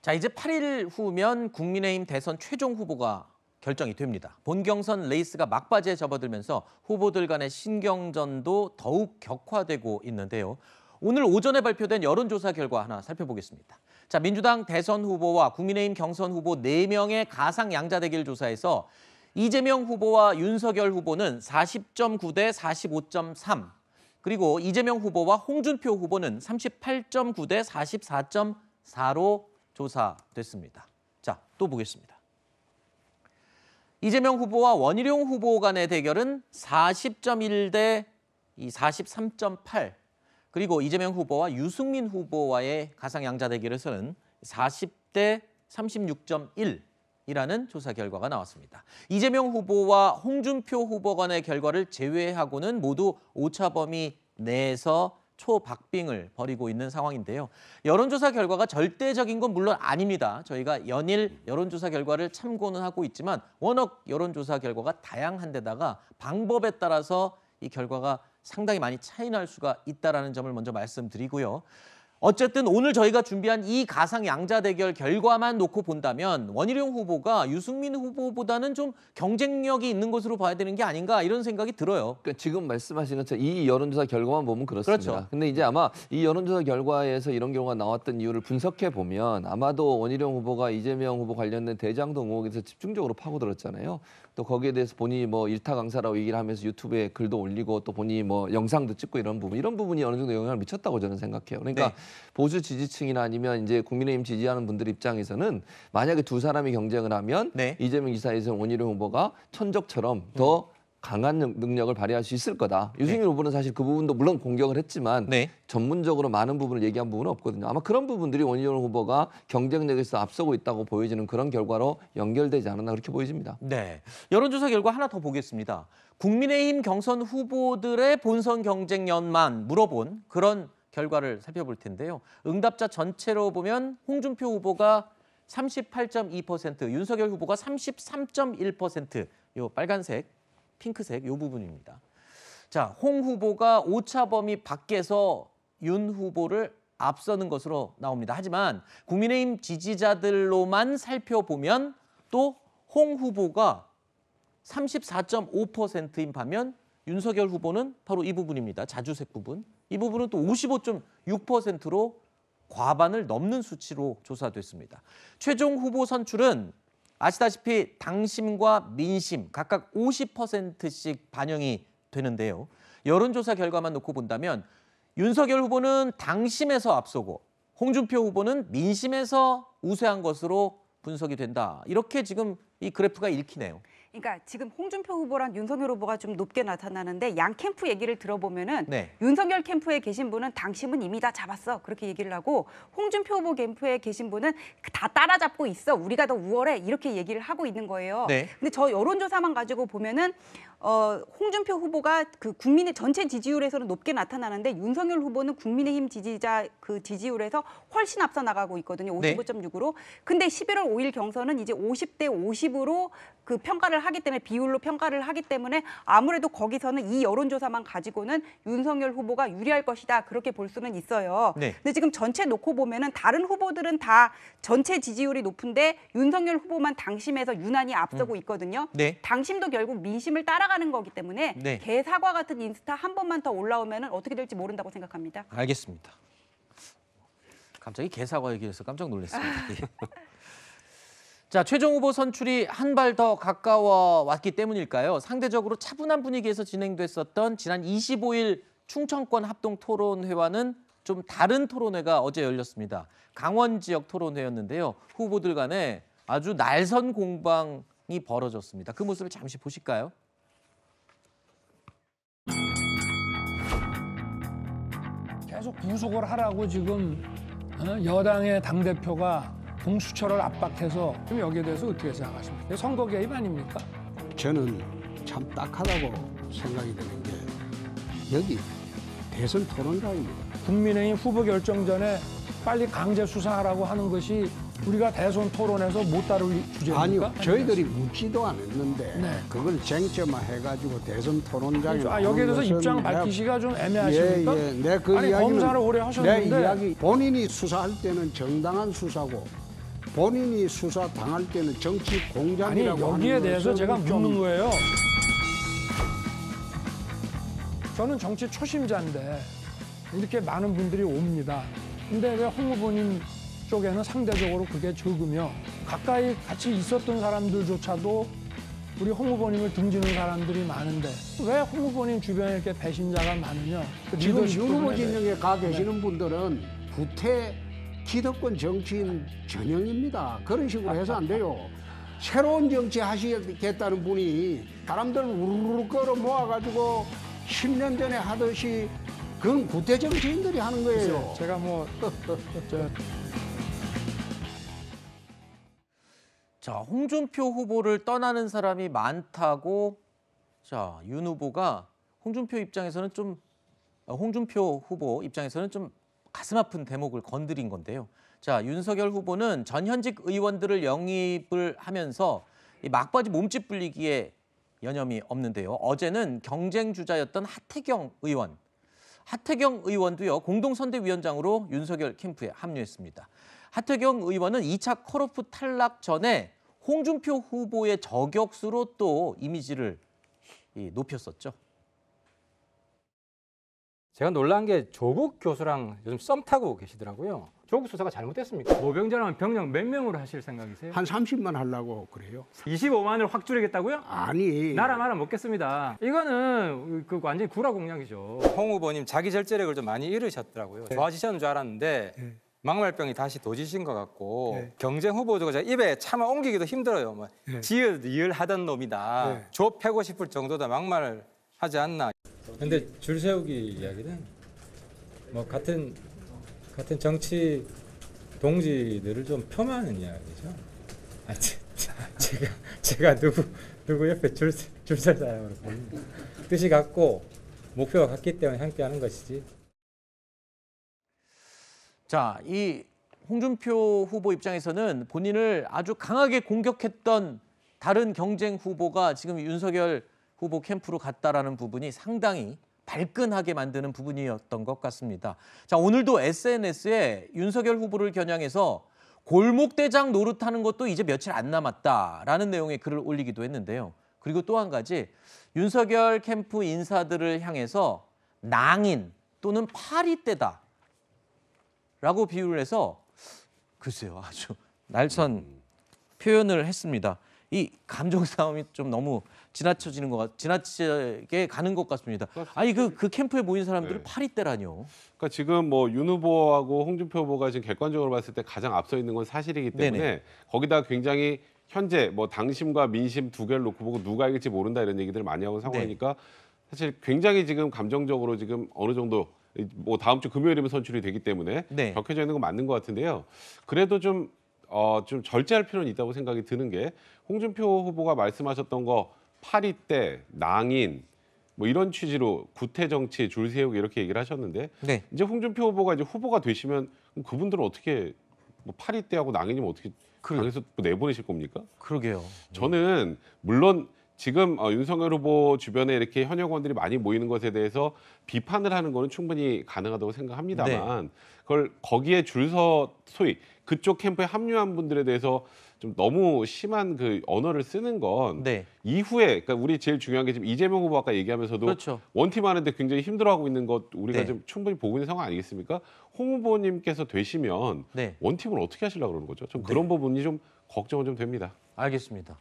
자, 이제 8일 후면 국민의힘 대선 최종 후보가 결정이 됩니다. 본경선 레이스가 막바지에 접어들면서 후보들 간의 신경전도 더욱 격화되고 있는데요. 오늘 오전에 발표된 여론조사 결과 하나 살펴보겠습니다. 자, 민주당 대선 후보와 국민의힘 경선 후보 4명의 가상 양자 대결 조사에서 이재명 후보와 윤석열 후보는 40.9 대 45.3, 그리고 이재명 후보와 홍준표 후보는 38.9 대 44.4로 조사됐습니다. 자, 또 보겠습니다. 이재명 후보와 원희룡 후보 간의 대결은 40.1 대 43.8, 그리고 이재명 후보와 유승민 후보와의 가상 양자 대결에서는 40대 36.1이라는 조사 결과가 나왔습니다. 이재명 후보와 홍준표 후보 간의 결과를 제외하고는 모두 오차 범위 내에서 초박빙을 벌이고 있는 상황인데요. 여론조사 결과가 절대적인 건 물론 아닙니다. 저희가 연일 여론조사 결과를 참고는 하고 있지만 워낙 여론조사 결과가 다양한 데다가 방법에 따라서 이 결과가 상당히 많이 차이 날 수가 있다는 점을 먼저 말씀드리고요. 어쨌든 오늘 저희가 준비한 이 가상 양자 대결 결과만 놓고 본다면 원희룡 후보가 유승민 후보보다는 좀 경쟁력이 있는 것으로 봐야 되는 게 아닌가 이런 생각이 들어요. 그러니까 지금 말씀하신 것처럼 이 여론조사 결과만 보면 그렇습니다. 그렇죠. 근데 이제 아마 이 여론조사 결과에서 이런 경우가 나왔던 이유를 분석해 보면 아마도 원희룡 후보가 이재명 후보 관련된 대장동 의혹에서 집중적으로 파고들었잖아요. 또 거기에 대해서 본인이 뭐 일타 강사라고 얘기를 하면서 유튜브에 글도 올리고 또 본인이 뭐 영상도 찍고 이런 부분이 어느 정도 영향을 미쳤다고 저는 생각해요. 그러니까 네. 보수 지지층이나 아니면 이제 국민의힘 지지하는 분들 입장에서는 만약에 두 사람이 경쟁을 하면 네. 이재명 지사에서 원희룡 후보가 천적처럼 더 강한 능력을 발휘할 수 있을 거다. 유승민 후보는 사실 그 부분도 물론 공격을 했지만 네. 전문적으로 많은 부분을 얘기한 부분은 없거든요. 아마 그런 부분들이 원희룡 후보가 경쟁력에서 앞서고 있다고 보여지는 그런 결과로 연결되지 않았나 그렇게 보여집니다. 네, 여론조사 결과 하나 더 보겠습니다. 국민의힘 경선 후보들의 본선 경쟁력만 물어본 그런 결과를 살펴볼 텐데요. 응답자 전체로 보면 홍준표 후보가 38.2%, 윤석열 후보가 33.1%, 요 빨간색, 핑크색 요 부분입니다. 자, 홍 후보가 오차 범위 밖에서 윤 후보를 앞서는 것으로 나옵니다. 하지만 국민의힘 지지자들로만 살펴보면 또 홍 후보가 34.5%인 반면 윤석열 후보는 바로 이 부분입니다. 자주색 부분. 이 부분은 또 55.6%로 과반을 넘는 수치로 조사됐습니다. 최종 후보 선출은 아시다시피 당심과 민심 각각 50%씩 반영이 되는데요. 여론조사 결과만 놓고 본다면 윤석열 후보는 당심에서 앞서고 홍준표 후보는 민심에서 우세한 것으로 분석이 된다. 이렇게 지금 이 그래프가 읽히네요. 그러니까 지금 홍준표 후보랑 윤석열 후보가 좀 높게 나타나는데 양 캠프 얘기를 들어보면은 네. 윤석열 캠프에 계신 분은 당심은 이미 다 잡았어 그렇게 얘기를 하고 홍준표 후보 캠프에 계신 분은 다 따라잡고 있어 우리가 더 우월해 이렇게 얘기를 하고 있는 거예요. 네. 근데 저 여론조사만 가지고 보면은 홍준표 후보가 그 국민의 전체 지지율에서는 높게 나타나는데 윤석열 후보는 국민의힘 지지자 그 지지율에서 훨씬 앞서 나가고 있거든요. 55.6으로. 근데 11월 5일 경선은 이제 50대 50으로 그 평가를 하기 때문에 비율로 평가를 하기 때문에 아무래도 거기서는 이 여론조사만 가지고는 윤석열 후보가 유리할 것이다 그렇게 볼 수는 있어요. 네. 근데 지금 전체 놓고 보면은 다른 후보들은 다 전체 지지율이 높은데 윤석열 후보만 당심에서 유난히 앞서고 있거든요. 네. 당심도 결국 민심을 따라가는 거기 때문에 네. 개사과 같은 인스타 한 번만 더 올라오면은 어떻게 될지 모른다고 생각합니다. 알겠습니다. 갑자기 개사과 얘기해서 깜짝 놀랐습니다. 자, 최종 후보 선출이 한 발 더 가까워 왔기 때문일까요? 상대적으로 차분한 분위기에서 진행됐었던 지난 25일 충청권 합동 토론회와는 좀 다른 토론회가 어제 열렸습니다. 강원 지역 토론회였는데요. 후보들 간에 아주 날선 공방이 벌어졌습니다. 그 모습을 잠시 보실까요? 계속 구속을 하라고 지금 여당의 당대표가 공수처를 압박해서 그럼 여기에 대해서 어떻게 생각하십니까? 선거 개입 아닙니까? 저는 참 딱하다고 생각이 드는 게 여기 대선 토론회입니다. 국민의힘 후보 결정 전에 빨리 강제 수사하라고 하는 것이 우리가 대선 토론에서 못 다룰 주제입니까? 아니요, 저희들이 묻지도 않았는데 네. 그걸 쟁점화해가지고 대선 토론장에 여기에 대해서 입장 밝히시기가 좀 애매하십니까? 예, 네, 그 아니 이야기는 검사를 오래 하셨는데 내 이야기 본인이 수사할 때는 정당한 수사고 본인이 수사 당할 때는 정치 아니 공작이라고 여기에 하는 대해서 것은 제가 좀 묻는 거예요. 저는 정치 초심자인데 이렇게 많은 분들이 옵니다. 근데 왜 홍 후보님 쪽에는 상대적으로 그게 적으며 가까이 같이 있었던 사람들조차도 우리 홍 후보님을 등지는 사람들이 많은데 왜 홍 후보님 주변에 이렇게 배신자가 많으냐? 그 지금 리더십 윤 후보 부분에 대해. 진영에 가 계시는 분들은 구태 기득권 정치인 전형입니다. 그런 식으로 해서 안 돼요. 새로운 정치 하시겠다는 분이 사람들 우르르 끌어 모아가지고 10년 전에 하듯이 그건 구태 정치인들이 하는 거예요. 제가 자, 홍준표 후보를 떠나는 사람이 많다고 윤 후보가 홍준표 후보 입장에서는 좀 가슴 아픈 대목을 건드린 건데요. 자, 윤석열 후보는 전현직 의원들을 영입을 하면서 이 막바지 몸집 불리기에 여념이 없는데요. 어제는 경쟁 주자였던 하태경 의원도요, 공동선대위원장으로 윤석열 캠프에 합류했습니다. 하태경 의원은 2차 컷오프 탈락 전에 홍준표 후보의 저격수로 또 이미지를 높였었죠. 제가 놀란 게 조국 교수랑 요즘 썸 타고 계시더라고요. 조국 수사가 잘못됐습니까? 모병장은 병력 몇 명으로 하실 생각이세요? 한 30만 하려고 그래요. 25만을 확 줄이겠다고요? 아니. 나라 말아 먹겠습니다. 이거는 그 완전히 구라 공약이죠. 홍 후보님 자기 절제력을 좀 많이 잃으셨더라고요. 좋아지셨는 줄 알았는데 막말병이 다시 도지신 것 같고 경쟁 후보들과 제가 입에 차마 옮기기도 힘들어요. 뭐 지을 하던 놈이다. 조 패고 싶을 정도다 막말을 하지 않나. 근데 줄 세우기 이야기는 뭐 같은 정치 동지들을 좀 폄하하는 이야기죠. 제가 누구 옆에 줄 설 사람으로 보입니다. 뜻이 같고 목표가 같기 때문에 함께하는 것이지. 자, 이 홍준표 후보 입장에서는 본인을 아주 강하게 공격했던 다른 경쟁 후보가 지금 윤석열 후보 캠프로 갔다라는 부분이 상당히 발끈하게 만드는 부분이었던 것 같습니다. 자, 오늘도 SNS에 윤석열 후보를 겨냥해서 골목대장 노릇하는 것도 이제 며칠 안 남았다라는 내용의 글을 올리기도 했는데요. 그리고 또 한 가지, 윤석열 캠프 인사들을 향해서 낭인 또는 파리떼다 라고 비유를 해서 글쎄요, 아주 날선 표현을 했습니다. 이 감정 싸움이 좀 너무 지나치게 가는 것 같습니다. 아니 그 캠프에 모인 사람들은 파리떼라뇨. 그러니까 지금 뭐 윤 후보하고 홍준표 후보가 지금 객관적으로 봤을 때 가장 앞서 있는 건 사실이기 때문에 네네. 거기다 굉장히 현재 뭐 당심과 민심 두 개를 놓고 보고 누가 이길지 모른다 이런 얘기들을 많이 하고 상황이니까 사실 굉장히 지금 감정적으로 지금 어느 정도 뭐 다음 주 금요일이면 선출이 되기 때문에 네. 격해져 있는 건 맞는 것 같은데요. 그래도 좀 절제할 필요는 있다고 생각이 드는 게 홍준표 후보가 말씀하셨던 거 파리떼, 낭인 뭐 이런 취지로 구태 정치 줄 세우기 이렇게 얘기를 하셨는데 네. 이제 홍준표 후보가 이제 후보가 되시면 그럼 그분들은 어떻게 뭐 파리떼하고 낭인이면 어떻게 당에서 뭐 내보내실 겁니까? 그러게요. 저는 물론 지금 윤석열 후보 주변에 이렇게 현역 의원들이 많이 모이는 것에 대해서 비판을 하는 거는 충분히 가능하다고 생각합니다만 그걸 거기에 줄서 소위 그쪽 캠프에 합류한 분들에 대해서 좀 너무 심한 그 언어를 쓰는 건 이후에 그러니까 우리 제일 중요한 게 지금 이재명 후보 아까 얘기하면서도 그렇죠. 원팀 하는데 굉장히 힘들어하고 있는 것 우리가 네. 좀 충분히 보고 있는 상황 아니겠습니까? 홍 후보님께서 되시면 원팀을 어떻게 하시려고 그러는 거죠? 좀 그런 부분이 좀 걱정은 좀 됩니다. 알겠습니다.